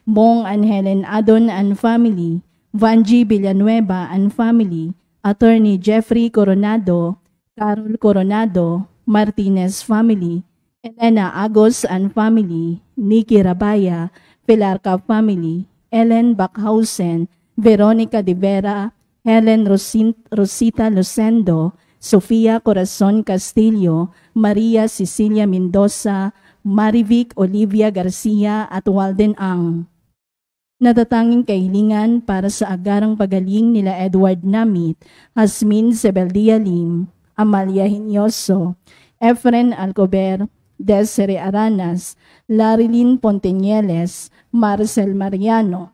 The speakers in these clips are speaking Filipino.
Bong and Helen Adon and family, Vanji Villanueva and family, Attorney Jeffrey Coronado, Carol Coronado, Martinez family, Elena Agos and family, Nikki Rabaya, Pilarca family, Ellen Backhausen, Veronica de Vera, Helen Rosita Lucendo, Sofia Corazon Castillo, Maria Cecilia Mendoza, Marivic Olivia Garcia at Walden Ang. Natatanging kahilingan para sa agarang pagaling nila Edward Namit, Hasmin Sebeldia Lim, Amalia Hinyoso, Efren Alcober, Desiree Aranas, Larilyn Ponteñeles, Marcel Mariano,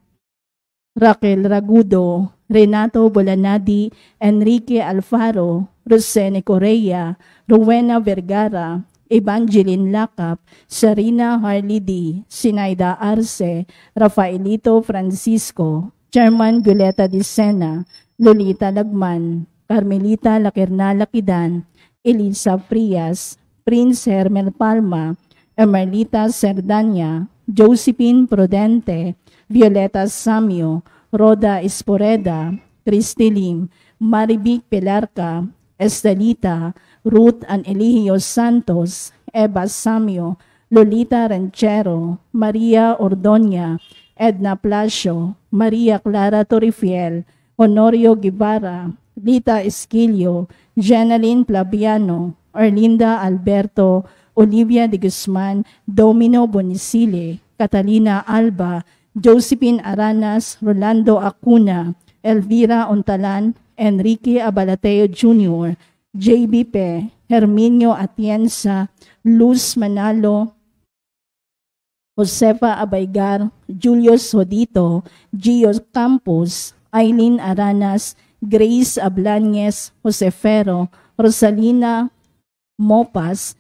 Raquel Ragudo, Renato Bolanadi, Enrique Alfaro, Rosene Correa, Rowena Vergara, Evangeline Lacap, Sarina Harley D, Sinaida Arce, Rafaelito Francisco, Chairman Violeta Dicena, Lolita Lagman, Carmelita Lakirna Lakidan, Elisa Frias, Prince Hermel Palma, Emerlita Cerdanya, Josephine Prudente, Violeta Samio, Roda Esporeda, Cristi Lim, Marivic Pelarca, Estelita, Ruth and Eligio Santos, Eva Samio, Lolita Ranchero, Maria Ordoña, Edna Placio, Maria Clara Torrifiel, Honorio Guevara, Lita Esquilio, Jenaline Plaviano, Arlinda Alberto, Olivia de Guzman, Domino Bonisile, Catalina Alba, Josephine Aranas, Rolando Acuna, Elvira Ontalan, Enrique Abalateo Jr., J.B. Pe, Herminio Atienza, Luz Manalo, Josefa Abaygar, Julius Hodito, Gio Campos, Aileen Aranas, Grace Ablañez, Josefero, Rosalina Mopas,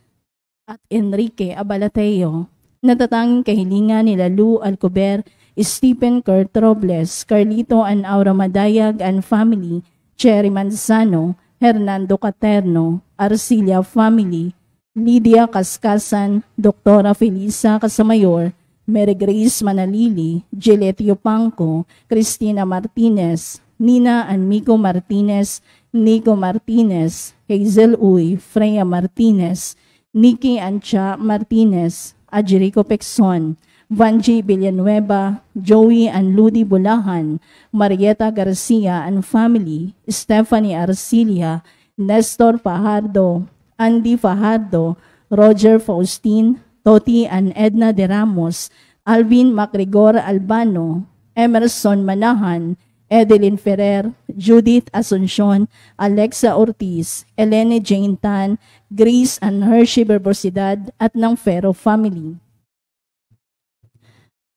at Enrique Abalateo. Natatanging kahilingan nila Lou Alcober, Stephen Kurt Robles, Carlito and Aura Madayag and family, Cherry Manzano, Hernando Caterno, Arcilia family, Lydia Kaskasan, Doktora Felisa Casamayor, Mary Grace Manalili, Gillette Yupanco, Cristina Martinez, Nina and Miko Martinez, Nico Martinez, Hazel Uy, Freya Martinez, Nikki Ancha Martinez, Ajerico Pexon, Vanji Villanueva, Joey and Ludi Bulahan, Marieta Garcia and family, Stephanie Arcilia, Nestor Fajardo, Andy Fajardo, Roger Faustin, Toti and Edna de Ramos, Alvin Macrigor Albano, Emerson Manahan, Edeline Ferrer, Judith Asuncion, Alexa Ortiz, Elene Jane Tan, Grace and Hershey Berbosidad at ng Ferro family.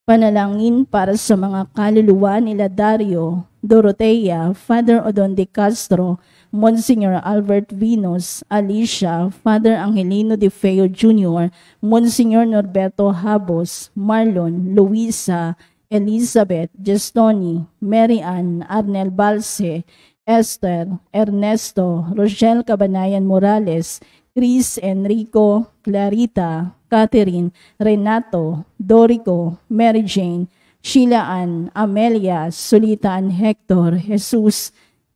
Panalangin para sa mga kaluluwa nila Dario, Dorotea, Father Odon de Castro, Monsignor Albert Vinos, Alicia, Father Angelino de Feo Jr., Monsignor Norberto Habos, Marlon, Luisa, Elizabeth, Gestoni, Mary Ann, Arnel Balse, Esther, Ernesto, Rochelle Cabanayan Morales, Chris Enrico, Clarita, Catherine, Renato, Dorico, Mary Jane, Sheila Ann, Amelia, Solita Ann Hector, Jesus,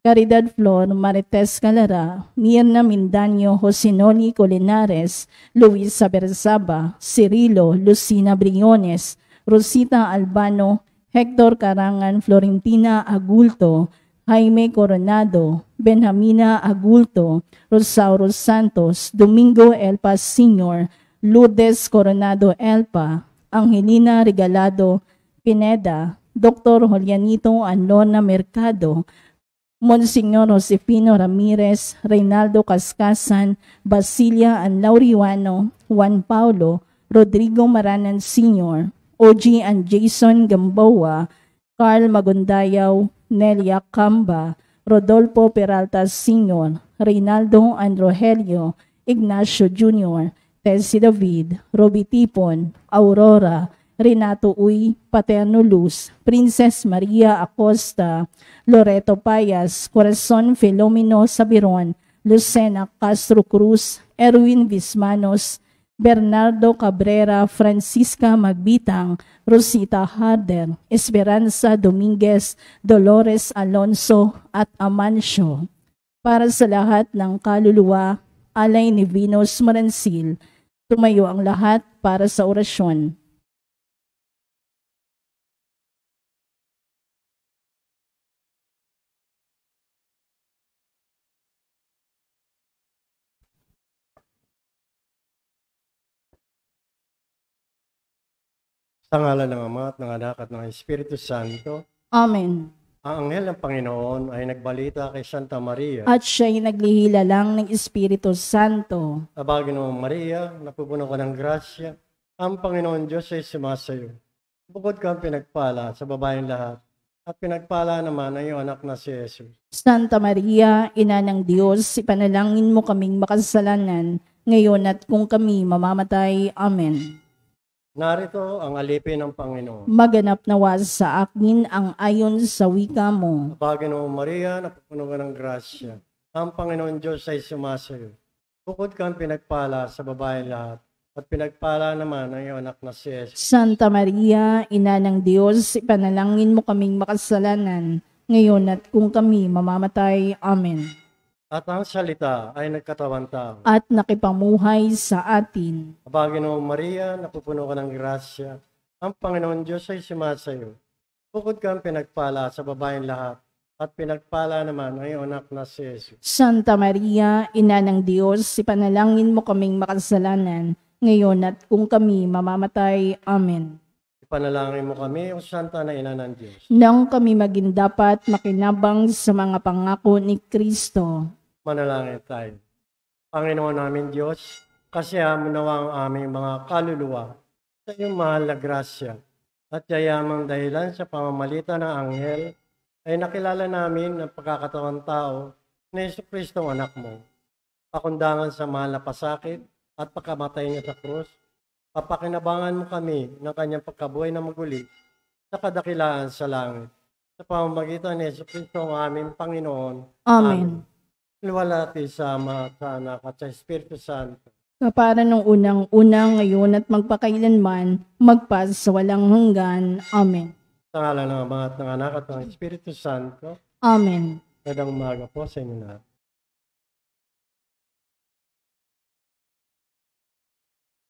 Caridad Flor, Marites Calara, Mirna Mindanyo, Josinoli Colinares, Luisa Berzaba, Cirilo, Lucina Briones, Rosita Albano, Hector Carangan, Florentina Agulto, Jaime Coronado, Benjamina Agulto, Rosauro Santos, Domingo Elpa Sr., Lourdes Coronado Elpa, Angelina Regalado Pineda, Dr. Julianito Anlona Mercado, Monsignor Josefino Ramirez, Reynaldo Cascasan, Basilia Anlauriano, Juan Paulo, Rodrigo Maranan Sr., OG and Jason Gamboa, Carl Magundayaw, Nelia Camba, Rodolfo Peralta Sr., Reynaldo and Rogelio, Ignacio Jr., Tessie David, Roby Tipon, Aurora, Renato Uy, Paterno Luz, Princess Maria Acosta, Loreto Payas, Corazon Filomeno Sabiron, Lucena Castro Cruz, Erwin Vismanos, Bernardo Cabrera, Francisca Magbitang, Rosita Harder, Esperanza Dominguez, Dolores Alonso at Amancio. Para sa lahat ng kaluluwa, alay ni Venus Maransil, tumayo ang lahat para sa orasyon. Sa ngalan ng Ama at ng Anak at ng Espiritu Santo. Amen. Ang anghel ng Panginoon ay nagbalita kay Santa Maria. At siya'y naglihila lang ng Espiritu Santo. Aba, Ginoong Maria, napupuno ka ng grasya. Ang Panginoon Diyos ay sumasayo. Bukod kang pinagpala sa babaeng lahat, at pinagpala naman ang iyong anak na si Jesus. Santa Maria, Ina ng Diyos, ipanalangin mo kaming makasalanan, ngayon at kung kami mamamatay. Amen. Narito ang alipin ng Panginoon. Maganap nawa sa akin ang ayon sa wika mo. Aba, Ginoong Maria, napupuno ka ng grasya. Ang Panginoon Diyos ay sumasayo. Bukod kang pinagpala sa babaeng lahat, at pinagpala naman ang iyong anak na si Jesus. Santa Maria, Ina ng Diyos, ipanalangin mo kaming makasalanan, ngayon at kung kami mamamatay. Amen. At ang salita ay nagkatawan tao. At nakipamuhay sa atin. Aba, Ginoong Maria, napupuno ka ng grasya. Ang Panginoon Diyos ay sumasayo. Bukod kang pinagpala sa babaeng lahat, at pinagpala naman ang iyong anak na si Jesus. Santa Maria, Ina ng Diyos, ipanalangin mo kaming makasalanan, ngayon at kung kami mamamatay. Amen. Ipanalangin mo kami, o Santa na Ina ng Diyos. Nang kami maging dapat makinabang sa mga pangako ni Kristo. Manalangin tayo. Panginoon namin Diyos, kasiyahan mo nawa ang aming mga kaluluwa sa iyong mahal na grasya, at yayamang dahilan sa pamamagitan ng anghel ay nakilala namin ang pagkakatawang tao na Jesucristo ang anak mo. Pakundangan sa mahal na pasakit at pagkamatay niya sa krus, papakinabangan mo kami ng kanyang pagkabuhay na maguli sa kadakilaan sa langit. Sa pamamagitan ni Jesucristo ang aming Panginoon. Amen. Luwalhati sa Ama, sa Anak at sa Espiritu Santo. Kapara nung unang-unang, ngayon at magpakailanman, magpas sa walang hanggan. Amen. Sa ngalan ng Ama at ng Anak at ng Espiritu Santo. Amen. Magandang umaga po sa inyo lahat.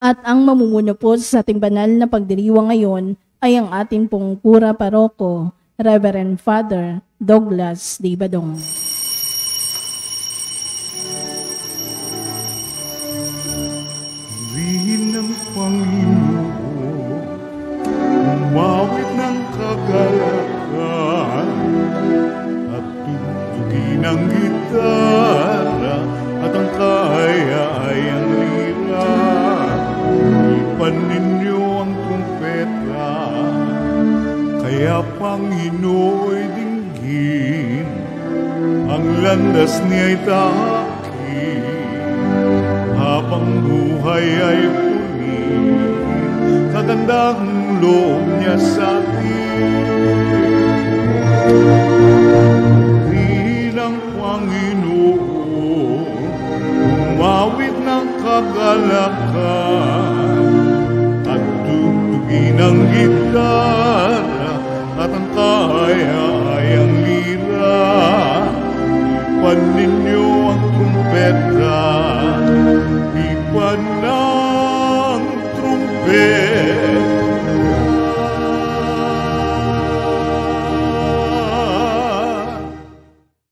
At ang mamumuno po sa ating banal na pagdiriwang ngayon ay ang ating pong pura paroko, Reverend Father Douglas D. Badong. Purihin ng Panginoon, umawit ng kagalakan, at tugtugin ang gitara, at ang kahayayang lira. Ipan ninyo ang trumpeta, kaya Panginooy dinggin, ang landas niya'y tahakin, habang buhay ay punihin, kagandang loob niya sa atin. Bilang Panginoon, umawit ng kagalakan, at tugtugin ang gitara, at ang kahayayang lira. Ipan ninyo ang trumpeta, ipan ng trumpeta.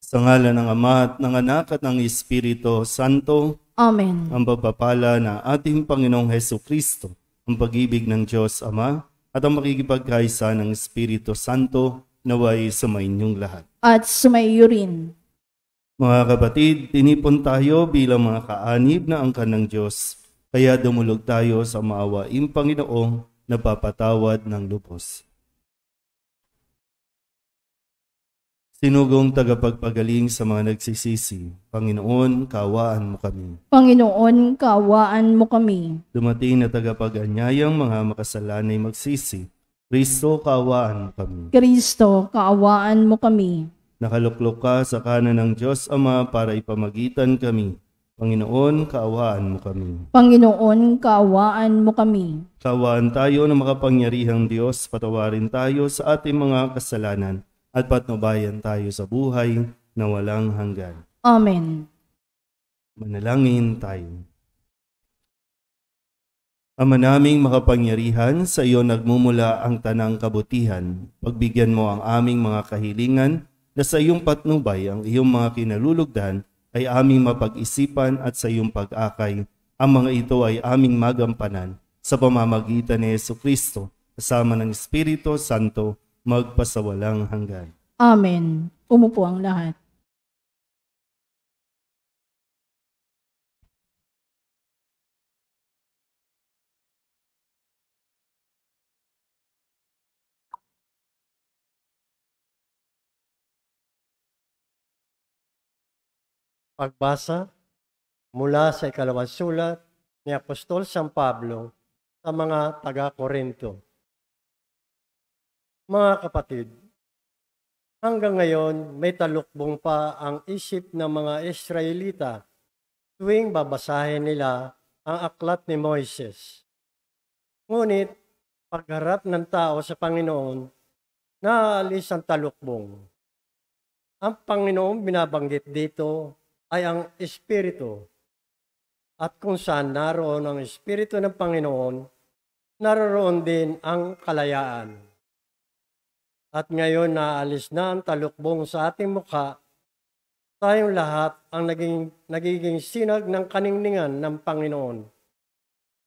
Sa ngalan ng Ama at ng Anak at ng Espiritu Santo. Amen. Ang pagpapala na ating Panginoong Hesukristo, ang pag-ibig ng Diyos Ama, at ang makikipagkaisa ng Espiritu Santo naway sumainyong lahat. At sumaiyo rin. Mga kapatid, tinipon tayo bilang mga kaanib na angkan ng Diyos, kaya dumulog tayo sa maawaing Panginoong napapatawad ng lubos. Sinugong tagapagpagaling sa mga nagsisisi, Panginoon, kaawaan mo kami. Panginoon, kaawaan mo kami. Dumating na tagapag-anyayang mga makasalanay magsisi, Kristo, kaawaan mo kami. Kristo, kaawaan mo kami. Nakaluklok ka sa kanan ng Diyos Ama para ipamagitan kami Panginoon, kaawaan mo kami. Panginoon, kaawaan mo kami. Kaawaan tayo ng makapangyarihang Diyos, patawarin tayo sa ating mga kasalanan at patnubayan tayo sa buhay na walang hanggan. Amen. Manalangin tayo. Ama naming makapangyarihan, sa iyo nagmumula ang tanang kabutihan. Pagbigyan mo ang aming mga kahilingan na sa iyong patnubay ang iyong mga kinalulugdan ay aming mapag-isipan at sa iyong pag-akay. Ang mga ito ay aming magampanan sa pamamagitan ni Jesucristo kasama ng Espiritu Santo magpasawalang hanggan. Amen. Umupo ang lahat. Pagbasa mula sa ikalawang sulat ni Apostol San Pablo sa mga taga-Korinto. Mga kapatid, hanggang ngayon may talukbong pa ang isip ng mga Israelita tuwing babasahin nila ang aklat ni Moises. Ngunit pagharap ng tao sa Panginoon, naalis ang talukbong. Ang Panginoon binabanggit dito ay ang Espiritu. At kung saan naroon ang Espiritu ng Panginoon, naroon din ang kalayaan. At ngayon naalis na ang talukbong sa ating mukha, tayong lahat ang nagiging sinag ng kaningningan ng Panginoon.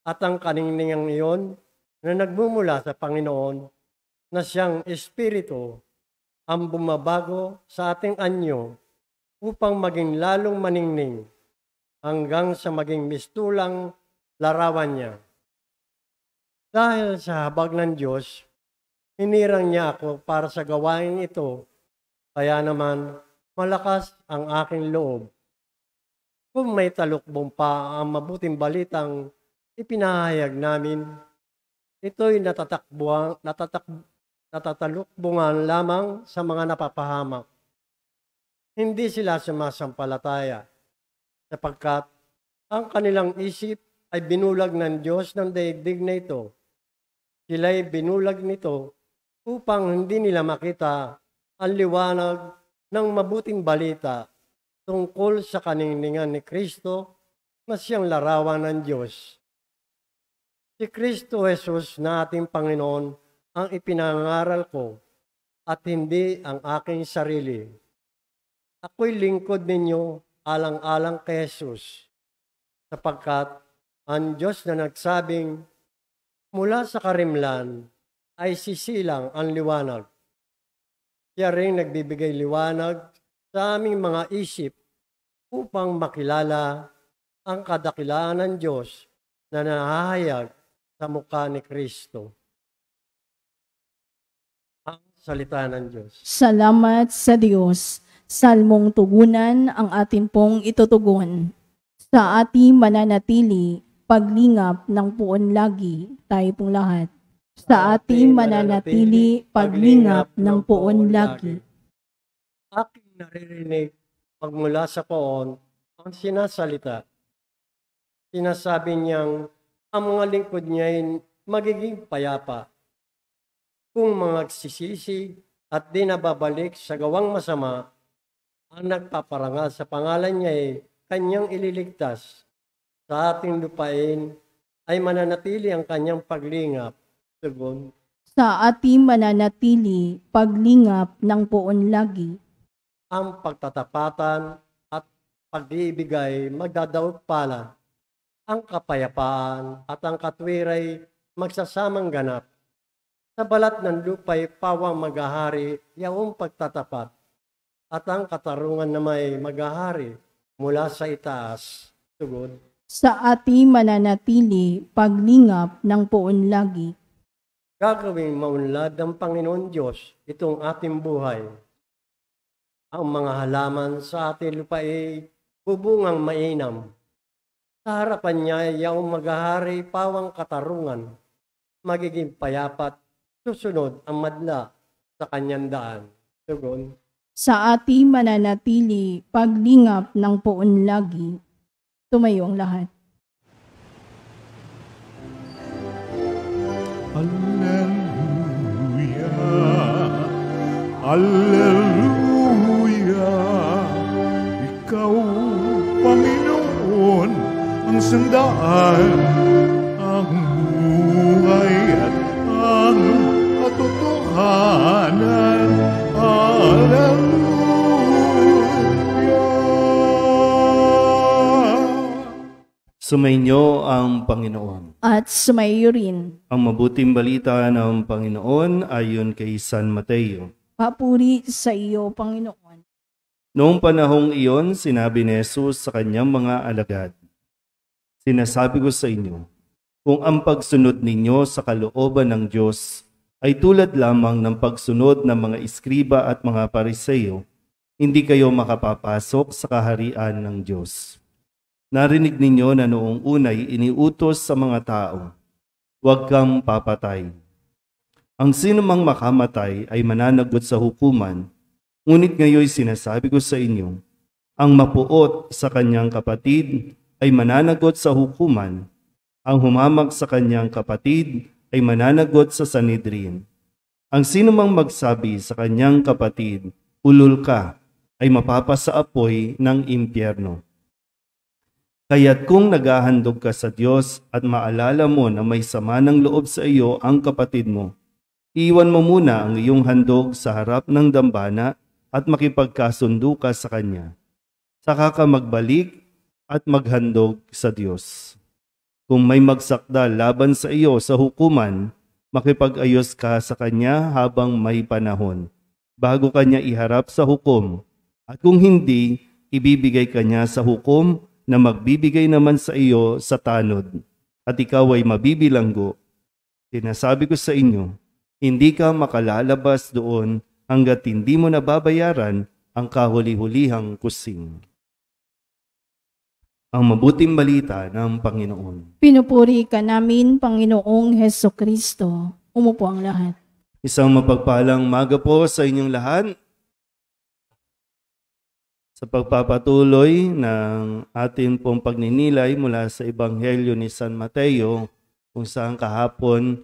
At ang kaningningan iyon na nagmumula sa Panginoon, na siyang Espiritu, ang bumabago sa ating anyo, upang maging lalong maningning hanggang sa maging mistulang larawan niya. Dahil sa habag ng Diyos, hinirang niya ako para sa gawain ito, kaya naman malakas ang aking loob. Kung may talukbong pa ang mabuting balitang ipinahayag namin, ito'y natatalukbungan lamang sa mga napapahamak. Hindi sila sumasampalataya sapagkat ang kanilang isip ay binulag ng Diyos ng daigdig na ito. Sila'y binulag nito upang hindi nila makita ang liwanag ng mabuting balita tungkol sa kaningningan ni Kristo na siyang larawan ng Diyos. Si Kristo Jesus na ating Panginoon ang ipinangaral ko at hindi ang aking sarili. Ako'y lingkod ninyo alang-alang kay Jesus, sapagkat ang Diyos na nagsabing, mula sa karimlan ay sisilang ang liwanag. Siya rin nagbibigay liwanag sa aming mga isip upang makilala ang kadakilaan ng Diyos na nahahayag sa mukha ni Kristo. Ang salita ng Diyos. Salamat sa Diyos. Salmong tugunan ang atin pong itutugon. Sa ating mananatili, paglingap ng puon lagi, tayo pong lahat. Sa ating mananatili, paglingap ng puon lagi. Aking naririnig magmula sa poon ang sinasalita. Sinasabi niyang ang mga lingkod niya'y magiging payapa. Kung magsisisi at di nababalik sa gawang masama, ang nagpaparangal sa pangalan niya ay kanyang ililigtas. Sa ating lupain ay mananatili ang kanyang paglingap. Tugon. Sa ating mananatili, paglingap ng puon lagi. Ang pagtatapatan at pag-ibigay magdadaog pala. Ang kapayapaan at ang katwiray magsasamang ganap. Sa balat ng lupa'y pawang maghahari yaong pagtatapat. At ang katarungan na may maghahari mula sa itaas. Tugon. Sa ating mananatili, paglingap ng puon lagi. Gagawing maunlad ng Panginoon Diyos itong ating buhay. Ang mga halaman sa ating lupa ay bubungang mainam. Sa harapan niya ay yaong maghahari pawang katarungan. Magiging payapat, susunod ang madla sa kanyang daan. Tugon. Sa ating mananatili, paglingap ng puon lagi. Tumayo ang lahat. Hallelujah, Hallelujah, Ikaw, Panginoon, ang sandaan, ang buhay at ang katotohanan. Hallelujah. Sumainyo ang Panginoon. At sumayo rin. Ang mabuting balita ng Panginoon ayon kay San Mateo. Papuri sa iyo, Panginoon. Noong panahong iyon, sinabi ni Jesus sa kanyang mga alagad, "Sinasabi ko sa inyo, kung ang pagsunod ninyo sa kalooban ng Diyos ay tulad lamang ng pagsunod ng mga iskriba at mga pariseyo, hindi kayo makapapasok sa kaharian ng Diyos. Narinig ninyo na noong unay iniutos sa mga tao, huwag kang papatay. Ang sino mang makamatay ay mananagot sa hukuman, ngunit ngayon sinasabi ko sa inyo, ang mapuot sa kanyang kapatid ay mananagot sa hukuman, ang humamag sa kanyang kapatid ay mananagot sa Sanhedrin. Ang sino mang magsabi sa kanyang kapatid, ulol ka, ay mapapasa apoy ng impyerno. Kaya't kung naghahandog ka sa Diyos at maalala mo na may sama ng loob sa iyo ang kapatid mo, iwan mo muna ang iyong handog sa harap ng dambana at makipagkasundo ka sa Kanya. Saka ka magbalik at maghandog sa Diyos. Kung may magsakdal laban sa iyo sa hukuman, makipag-ayos ka sa Kanya habang may panahon, bago Kanya iharap sa hukom. At kung hindi, ibibigay Kanya sa hukom na magbibigay naman sa iyo sa tanod, at ikaw ay mabibilanggo. Sinasabi ko sa inyo, hindi ka makalalabas doon hanggat hindi mo nababayaran ang kahuli-hulihang kusing." Ang mabuting balita ng Panginoon. Pinupuri ka namin, Panginoong Heso Kristo. Umupo ang lahat. Isang mapagpalang umaga po sa inyong lahat. Sa pagpapatuloy ng ating pong pagninilay mula sa Ebanghelyo ni San Mateo, kung saan kahapon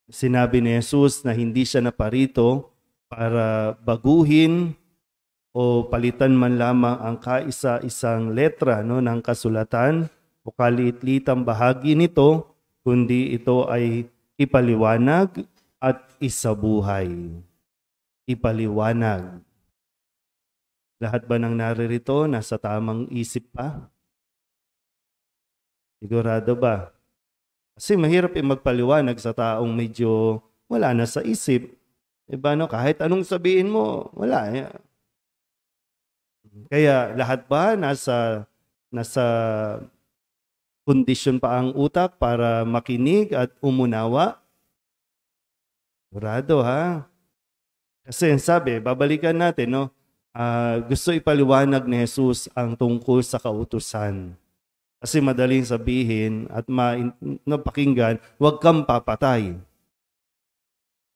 sinabi ni Jesus na hindi siya naparito para baguhin o palitan man lamang ang kaisa-isang letra ng kasulatan o kaliit-litang bahagi nito, kundi ito ay ipaliwanag at isabuhay. Ipaliwanag. Lahat ba ng naririto nasa tamang isip pa? Sigurado ba? Kasi mahirap magpaliwanag sa taong medyo wala na sa isip. Diba, no? Kahit anong sabihin mo, wala. Kaya lahat ba nasa kondisyon pa ang utak para makinig at umunawa? Sigurado, ha? Kasi sabi, babalikan natin, no? Gusto ipaliwanag ni Jesus ang tungkol sa kautusan. Kasi madaling sabihin at napakinggan, huwag kang papatay.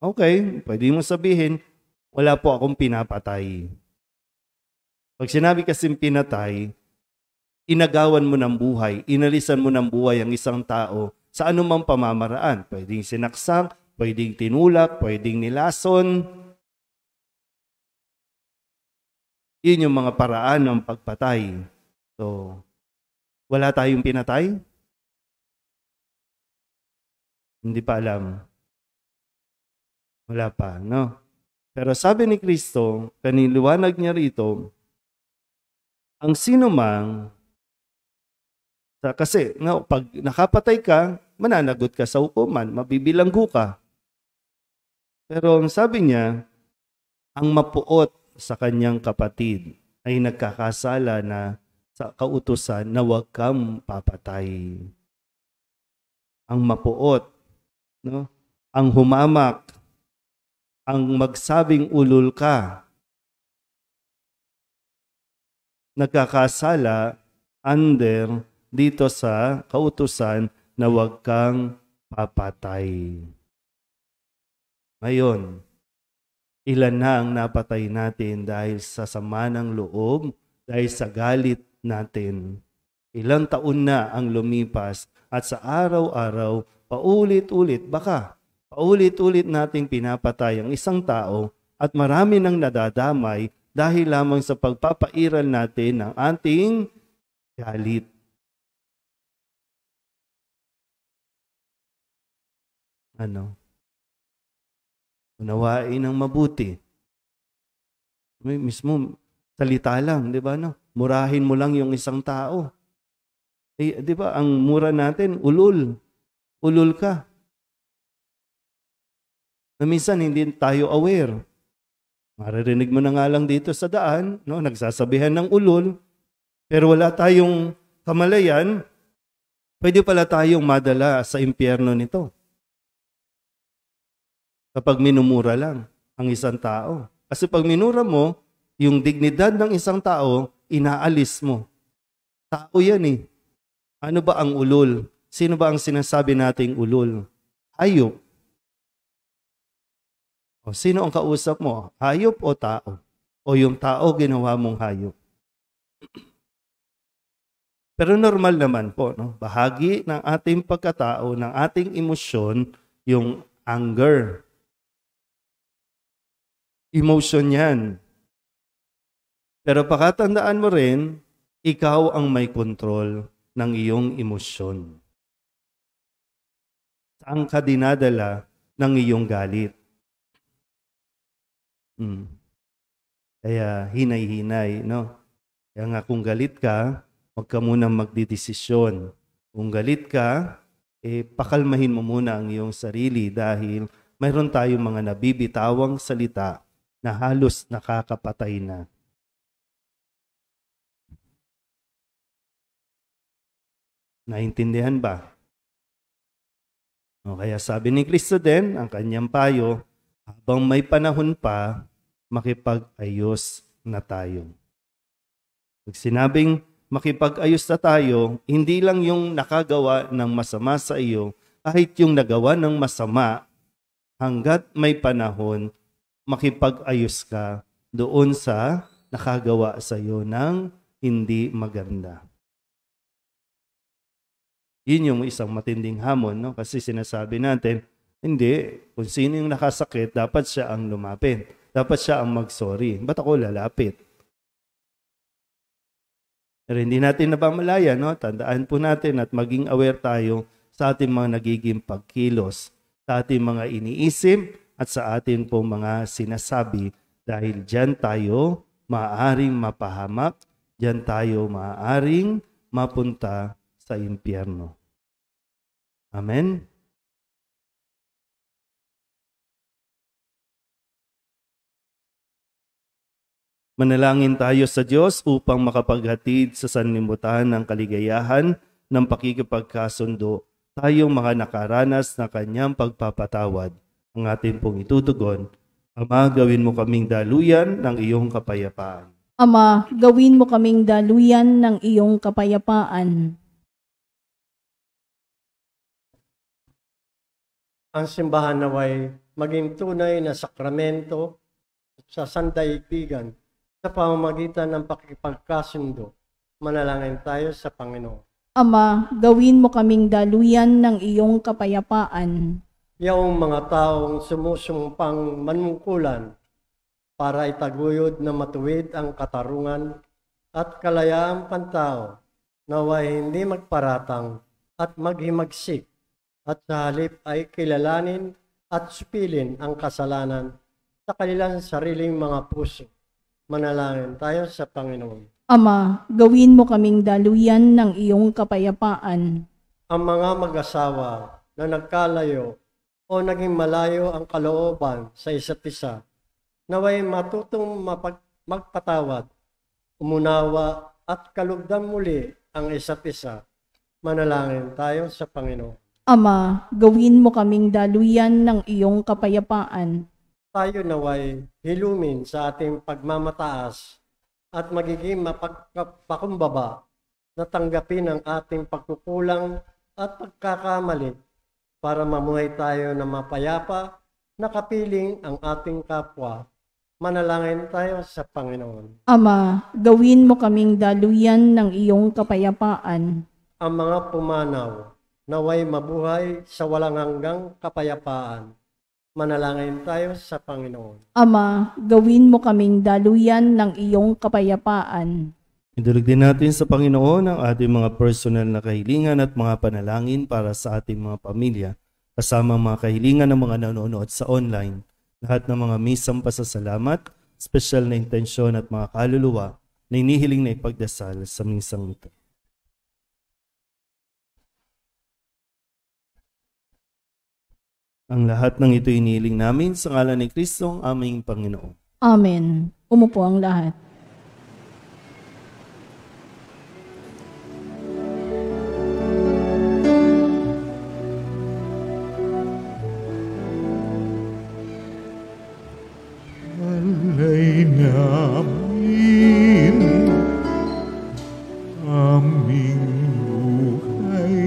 Okay, pwede mo sabihin, wala po akong pinapatay. Pag sinabi kasing pinatay, inagawan mo ng buhay, inalisan mo ng buhay ang isang tao sa anumang pamamaraan. Pwedeng sinaksak, pwedeng tinulak, pwedeng nilason. Yun yung mga paraan ng pagpatay. So, wala tayong pinatay? Hindi pa alam. Wala pa, no? Pero sabi ni Kristo, kaniliwanag niya rito, ang sino mang, kasi pag nakapatay ka, mananagot ka sa hukuman, mabibilanggo ka. Pero ang sabi niya, ang mapuot sa kanyang kapatid ay nagkakasala na sa kautusan na huwag kang papatay. Ang mapuot, no? Ang humamak, ang magsabing ulol ka, nagkakasala under dito sa kautusan na huwag kang papatay. Ngayon, ilan na ang napatay natin dahil sa sama ng loob, dahil sa galit natin. Ilang taon na ang lumipas at sa araw-araw, paulit-ulit nating pinapatay ang isang tao at marami nang nadadamay dahil lamang sa pagpapairal natin ng ating galit. Unawain ng mabuti. Mismo, salita lang, di ba? Murahin mo lang yung isang tao. Di ba, ang mura natin, ulul. Ulul ka. Na minsan, hindi tayo aware. Maririnig mo na nga lang dito sa daan, nagsasabihan ng ulul, pero wala tayong kamalayan, pwede pala tayong madala sa impyerno nito. Kapag minumura lang ang isang tao. Kasi pag minura mo, yung dignidad ng isang tao, inaalis mo. Tao yan eh. Ano ba ang ulol? Sino ba ang sinasabi nating ulol? Hayop. O sino ang kausap mo? Hayop o tao? O yung tao ginawa mong hayop? Pero normal naman po, bahagi ng ating pagkatao, ng ating emosyon, yung anger. Emotion yan. Pero pakatandaan mo rin, ikaw ang may kontrol ng iyong emosyon. Saan ka dinadala ng iyong galit? Kaya hinay-hinay, Kaya nga kung galit ka, huwag ka munang magdidesisyon. Kung galit ka, pakalmahin mo muna ang iyong sarili dahil mayroon tayong mga nabibitawang salita na halos nakakapatay na. Naintindihan ba? Kaya sabi ni Kristo din, ang kanyang payo, habang may panahon pa, makipag-ayos na tayo. Pag sinabing makipag-ayos na tayo, hindi lang yung nakagawa ng masama sa iyo, kahit yung nagawa ng masama, hanggat may panahon, makipag-ayos ka doon sa nakagawa sa iyo ng hindi maganda. Yun yung isang matinding hamon, kasi sinasabi natin, hindi, kung sino yung nakasakit, dapat siya ang lumapit. Dapat siya ang mag-sorry. Ba't ako lalapit? Pero hindi natin nabamalayan, Tandaan po natin at maging aware tayo sa ating mga nagiging pagkilos, sa ating mga iniisip, at sa atin po mga sinasabi dahil diyan tayo maaaring mapahamak, diyan tayo maaaring mapunta sa impyerno. Amen? Manalangin tayo sa Diyos upang makapaghatid sa sanlibutan ng kaligayahan ng pakikipagkasundo, tayong mga nakaranas na kanyang pagpapatawad. Ang atin pong itutugon, Ama, gawin mo kaming daluyan ng iyong kapayapaan. Ama, gawin mo kaming daluyan ng iyong kapayapaan. Ang simbahan naway maging tunay na sakramento sa sandaigdigan sa pamamagitan ng pakikipagkasundo. Manalangin tayo sa Panginoon. Ama, gawin mo kaming daluyan ng iyong kapayapaan. Yaong mga taong sumusumpang manungkulan para itaguyod na matuwid ang katarungan at kalayaang pantao, naway hindi magparatang at maghimagsik, at sa halip ay kilalanin at supilin ang kasalanan sa kanilang sariling mga puso. Manalangin tayo sa Panginoon. Ama, gawin mo kaming daluyan ng iyong kapayapaan. Ang mga mag-asawa na nagkalayo o naging malayo ang kalooban sa isa't isa, naway matutong magpatawad, umunawa at kalugdan muli ang isa't isa. Manalangin tayo sa Panginoon. Ama, gawin mo kaming daluyan ng iyong kapayapaan. Tayo naway hilumin sa ating pagmamataas at magiging mapagpakumbaba na tanggapin ang ating pagkukulang at pagkakamali para mamuhay tayo na mapayapa na kapiling ang ating kapwa Manalangin tayo sa Panginoon. Ama, gawin mo kaming daluyan ng iyong kapayapaan. Ang mga pumanaw, naway mabuhay sa walang hanggang kapayapaan. Manalangin tayo sa Panginoon. Ama, gawin mo kaming daluyan ng iyong kapayapaan. Idulog din natin sa Panginoon ang ating mga personal na kahilingan at mga panalangin para sa ating mga pamilya, kasama ang mga kahilingan ng mga nanonood sa online. Lahat ng mga misang pasasalamat, special na intensyon at mga kaluluwa na inihiling na ipagdasal sa misang ito. Ang lahat ng ito inihiling namin sa ngalan ni Kristo ang aming Panginoon. Amen. Umupo ang lahat. Alay namin aming buhay,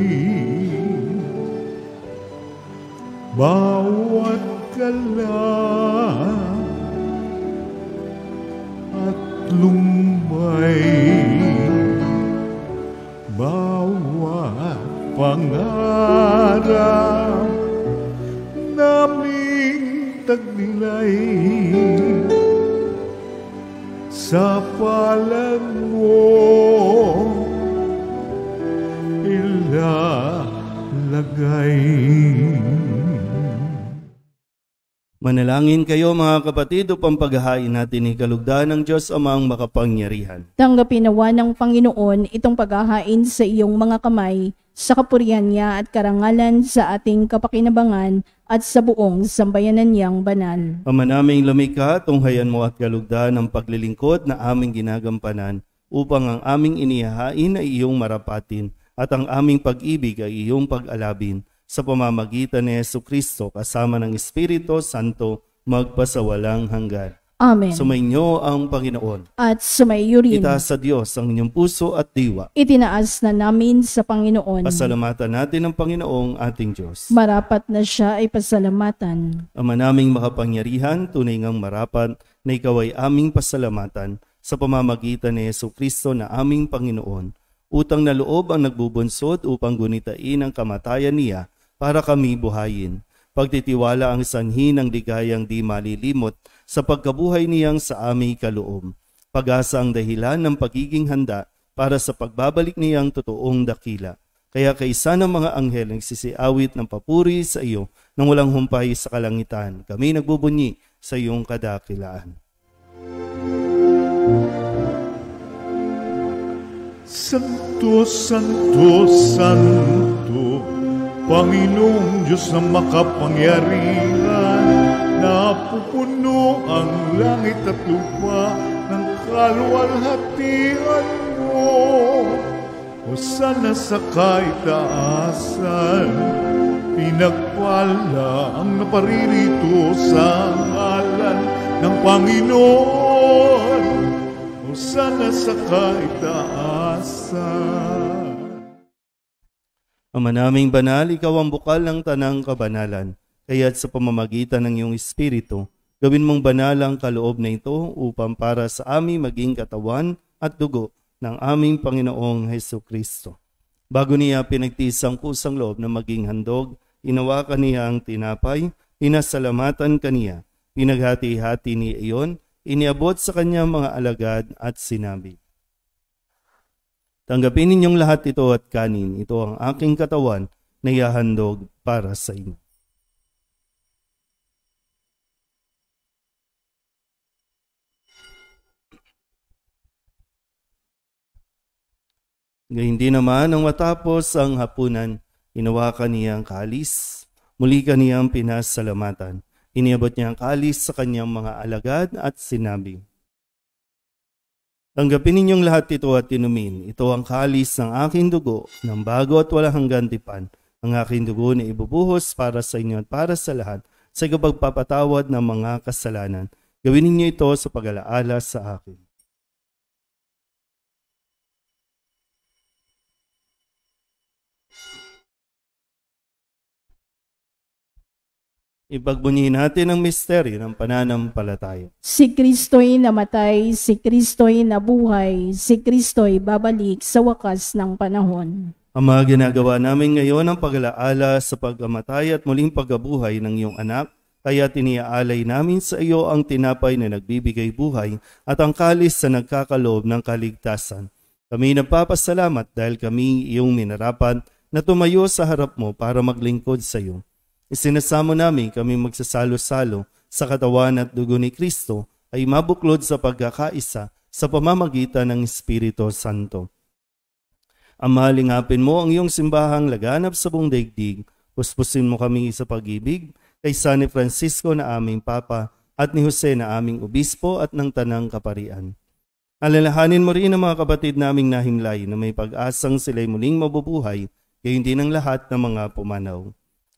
bawat gala at lumbay, bawat pangarap naming taglilay sa palad mo ilalagay. Manalangin kayo mga kapatid upang paghahain natin ni kalugdan ng Diyos Amang makapangyarihan. Tanggapin nawa ng Panginoon itong paghahain sa iyong mga kamay, sa kapurihan niya at karangalan sa ating kapakinabangan at sa buong sambayanan niyang banal. Ama naming lumikha, tunghayan mo at kalugdan ng paglilingkod na aming ginagampanan upang ang aming inihahain ay iyong marapatin at ang aming pag-ibig ay iyong pag-alabin sa pamamagitan ni Jesucristo kasama ng Espiritu Santo magpasawalang hanggan. Amen. Sumainyo ang Panginoon. At sumaiyo rin. Itaas sa Diyos ang inyong puso at diwa. Itinaas na namin sa Panginoon. Pasalamatan natin ang Panginoong ating Diyos. Marapat na siya ay pasalamatan. Ama naming makapangyarihan, tunay ngang marapat na ikaw ay aming pasalamatan sa pamamagitan ni Jesucristo na aming Panginoon. Utang na loob ang nagbubunsod upang gunitain ang kamatayan niya para kami buhayin. Pagtitiwala ang sanhi ng ligayang di malilimot sa pagkabuhay niyang sa aming kaloob. Pag-asa ang dahilan ng pagiging handa para sa pagbabalik niyang totoong dakila. Kaya kaisa ng mga anghel nagsisiawit ng papuri sa iyo nang walang humpay sa kalangitan. Kami nagbubunyi sa iyong kadakilaan. Santo, Santo, Santo, Panginoong Diyos na makapangyarihan, napupuno ang langit at lupa ng kaluwalhatian mo. Hosana sa kaitaasan, pinagpala ang naparirito sa ngalan ng Panginoon. Hosana sa kaitaasan. Ama naming banal, ikaw ang bukal ng tanang kabanalan. Kaya't sa pamamagitan ng iyong Espiritu, gawin mong banal ang kaloob na ito upang para sa aming maging katawan at dugo ng aming Panginoong Hesukristo. Bago niya pinagtiis ang kusang loob na maging handog, inawakan niya ang tinapay, pinasalamatan kaniya, pinaghati-hati niya iyon, iniabot sa kanyang mga alagad at sinabi, tanggapin ninyong lahat ito at kanin. Ito ang aking katawan na ihahandog para sa inyo. Gayun din naman, nang matapos ang hapunan, inawakan niya ang kalis. Muli kaniyang pinasalamatan. Iniabot niya ang kalis sa kanyang mga alagad at sinabi, tanggapin ninyong lahat ito at inumin. Ito ang kalis ng aking dugo, ng bago at walang hanggang tipan. Ang aking dugo na ibubuhos para sa inyo at para sa lahat sa pagpapatawad ng mga kasalanan. Gawin ninyo ito sa pag-alaala sa akin. Ipagbunyihin natin ang misteryo ng pananampalataya. Si Kristo'y namatay, si Kristo'y nabuhay, si Kristo'y babalik sa wakas ng panahon. Ama, ginagawa namin ngayon ang pag-alaala sa pagkamatay at muling pagkabuhay ng iyong anak, kaya tiniaalay namin sa iyo ang tinapay na nagbibigay buhay at ang kalis na nagkakaloob ng kaligtasan. Kami nagpapasalamat dahil kami iyong minarapan na tumayo sa harap mo para maglingkod sa iyo. Isinasamo namin kami magsasalo-salo sa katawan at dugo ni Kristo ay mabuklod sa pagkakaisa sa pamamagitan ng Espiritu Santo. Ama, lingapin mo ang iyong simbahang laganap sa buong daigdig. Puspusin mo kami sa pag-ibig kay San Francisco na aming Papa at ni Jose na aming Obispo at ng Tanang Kaparian. Alalahanin mo rin ang mga kapatid naming nahimlay na may pag-asang sila'y muling mabubuhay, gayon din ang lahat ng mga pumanaw.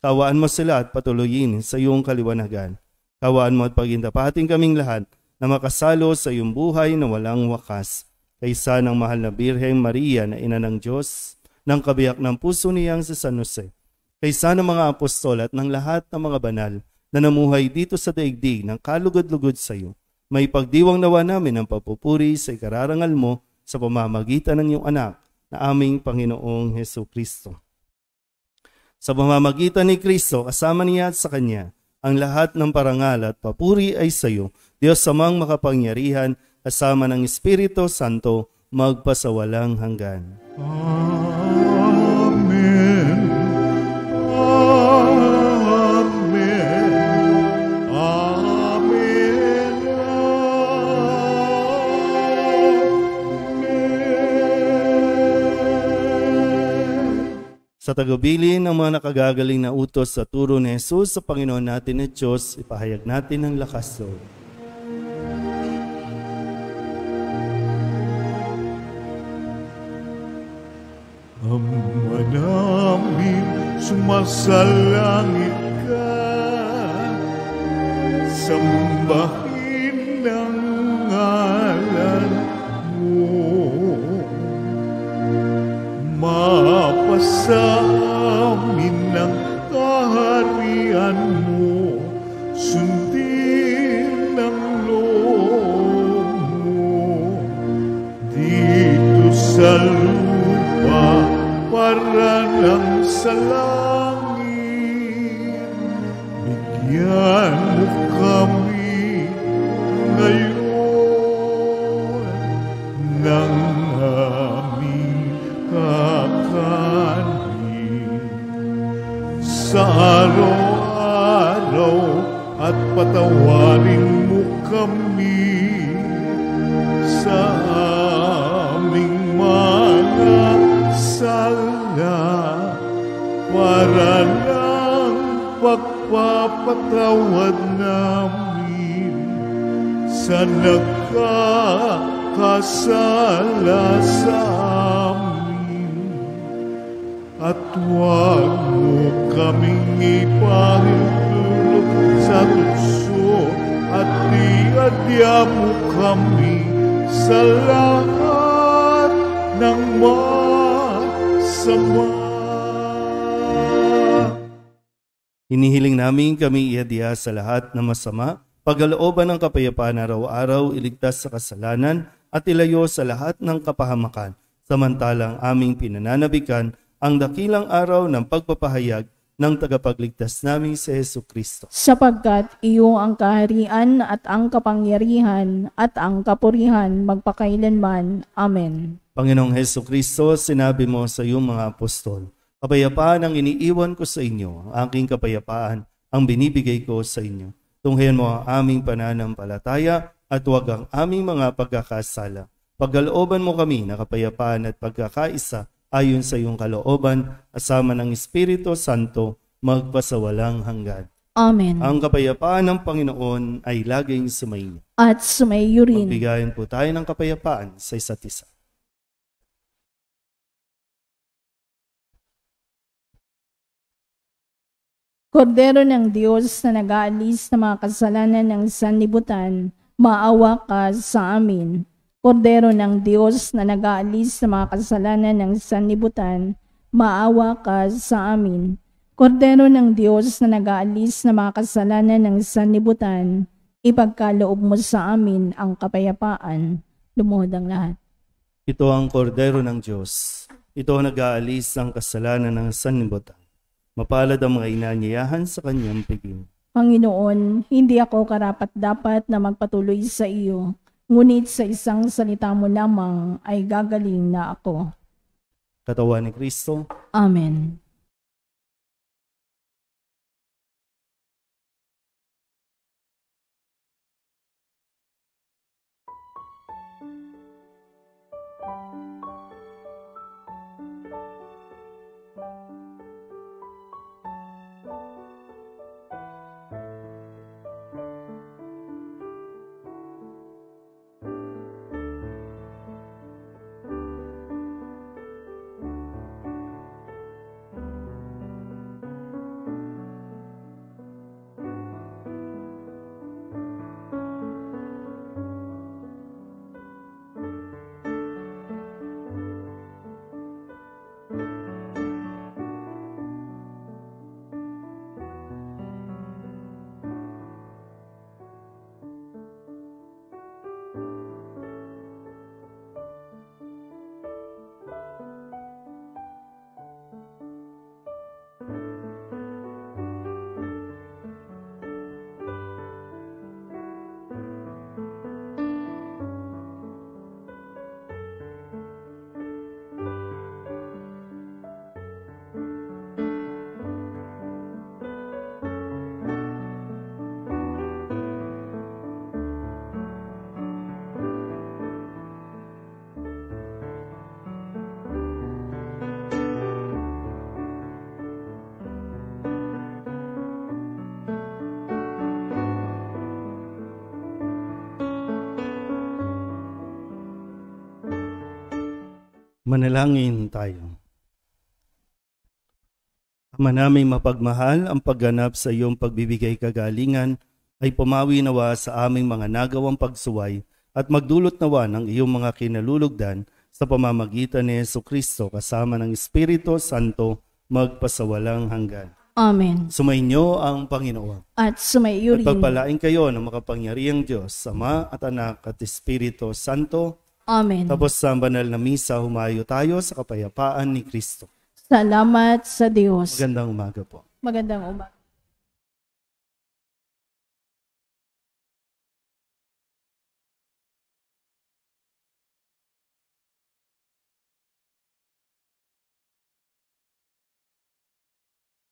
Kawaan mo sila at patuloyin sa iyong kaliwanagan. Kawaan mo at pagindapating kaming lahat na makasalo sa iyong buhay na walang wakas. Kaysa ng mahal na Birheng Maria na ina ng Diyos, ng kabiyak ng puso niyang si San Jose. Kaysa ng mga apostol at ng lahat ng mga banal na namuhay dito sa daigdig ng kalugod-lugod sa iyo. May pagdiwang nawa namin ang papupuri sa ikararangal mo sa pamamagitan ng iyong anak na aming Panginoong Hesukristo. Sa pamamagitan ni Kristo, kasama niya at sa Kanya, ang lahat ng parangal at papuri ay sa iyo, Diyos Amang makapangyarihan, kasama ng Espiritu Santo, magpasawalang hanggan. Amen. Amen. Amen. Amen. Sa tagubilin ng mga nakagagaling na utos sa turo ni Jesus sa Panginoon natin at Diyos, ipahayag natin ang lakas loob. Ama namin, sumasalangit ka, sambahin ang ngalan mo. Mapasa amin ang kaharian mo, sundin ang loob mo. Dito sa lupa, para lang sa langit, bigyan mo kami ngayon ng aming kakanin. Sa araw-araw at patawarin mo kami sa aming mga sala, para ng pagpapatawad namin sa nagkakasala sa amin. At huwag mo kaming ipahintulot sa tukso at iadya mo kami sa lahat ng sama. Hinihiling namin kami iadya sa lahat ng masama, pagkalooban ng kapayapaan araw-araw, iligtas sa kasalanan at ilayo sa lahat ng kapahamakan, samantalang aming pinananabikan ang dakilang araw ng pagpapahayag ng tagapagligtas namin si Hesukristo. Sapagkat iyo ang kaharian at ang kapangyarihan at ang kapurihan magpakailanman. Amen. Panginoong Hesukristo, sinabi mo sa iyong mga apostol, kapayapaan ang iniiwan ko sa inyo, ang aking kapayapaan ang binibigay ko sa inyo. Tunghayan mo ang aming pananampalataya at huwag ang aming mga pagkakasala. Pagkalooban mo kami na kapayapaan at pagkakaisa ayon sa iyong kalooban, asama ng Espiritu Santo, magpasawalang hanggan. Amen. Ang kapayapaan ng Panginoon ay laging sumainyo. At sumayo rin. Magbigayan po tayo ng kapayapaan sa isa't isa. Kordero ng Diyos na nag-aalis ng mga kasalanan ng sanlibutan, maawa ka sa amin. Kordero ng Diyos na nag-aalis ng mga kasalanan ng sanlibutan, maawa ka sa amin. Kordero ng Diyos na nag-aalis na mga kasalanan ng sanlibutan, ipagkaloob mo sa amin ang kapayapaan. Lumuhod ang lahat. Ito ang kordero ng Diyos. Ito ang nag-aalis ng kasalanan ng sanlibutan. Mapalad ang mga inanyayahan sa kanyang piging. Panginoon, hindi ako karapat-dapat na magpatuloy sa iyo, ngunit sa isang salita mo lamang ay gagaling na ako. Katawan ni Kristo. Amen. Manalangin tayo. Ama naming mapagmahal, ang pagganap sa iyong pagbibigay kagalingan ay pumawi nawa sa aming mga nagawang pagsuway at magdulot nawa ng iyong mga kinalulugdan sa pamamagitan ni Jesucristo kasama ng Espiritu Santo magpasawalang hanggan. Amen. Sumainyo ang Panginoon. At sumaiyo rin. At pagpalain kayo ng makapangyarihang Diyos, Ama at Anak at Espiritu Santo. Amen. Tapos sa banal na misa, humayo tayo sa kapayapaan ni Kristo. Salamat sa Diyos. Magandang umaga po. Magandang umaga.